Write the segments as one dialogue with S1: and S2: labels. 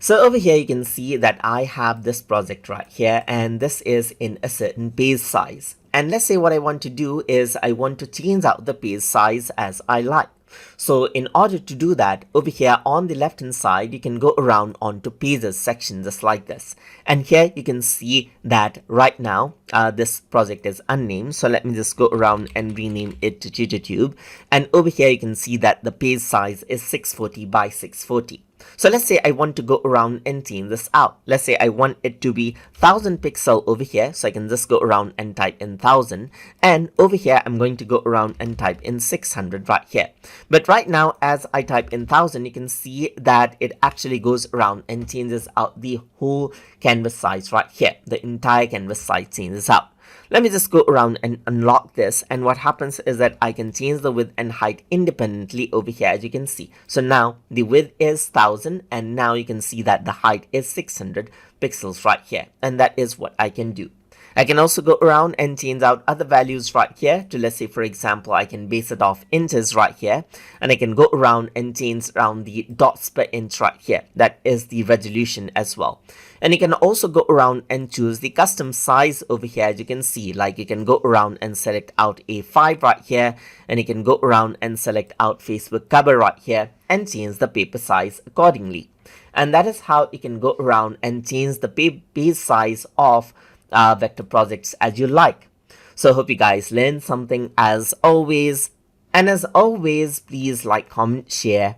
S1: So over here, you can see that I have this project right here, and this is in a certain page size. And let's say what I want to do is I want to change out the page size as I like. So in order to do that, over here on the left hand side, you can go around onto pages section just like this. And here you can see that right now this project is unnamed. So let me just go around and rename it to TutorTube. And over here you can see that the page size is 640 by 640. So let's say I want to go around and change this out. Let's say I want it to be 1000 pixel over here. So I can just go around and type in 1000. And over here, I'm going to go around and type in 600 right here. But right now, as I type in 1000, you can see that it actually goes around and changes out the whole canvas size right here. The entire canvas size changes out. Let me just go around and unlock this, and what happens is that I can change the width and height independently over here, as you can see. So now the width is 1000 and now you can see that the height is 600 pixels right here, and that is what I can do. I can also go around and change out other values right here to, let's say for example, I can base it off inches right here, and I can go around and change around the dots per inch right here. That is the resolution as well. And you can also go around and choose the custom size over here, as you can see. Like you can go around and select out A5 right here, and you can go around and select out Facebook cover right here and change the paper size accordingly. And that is how you can go around and change the page size of vector projects as you like. So hope you guys learned something as always. And as always, please like, comment, share,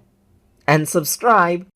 S1: and subscribe.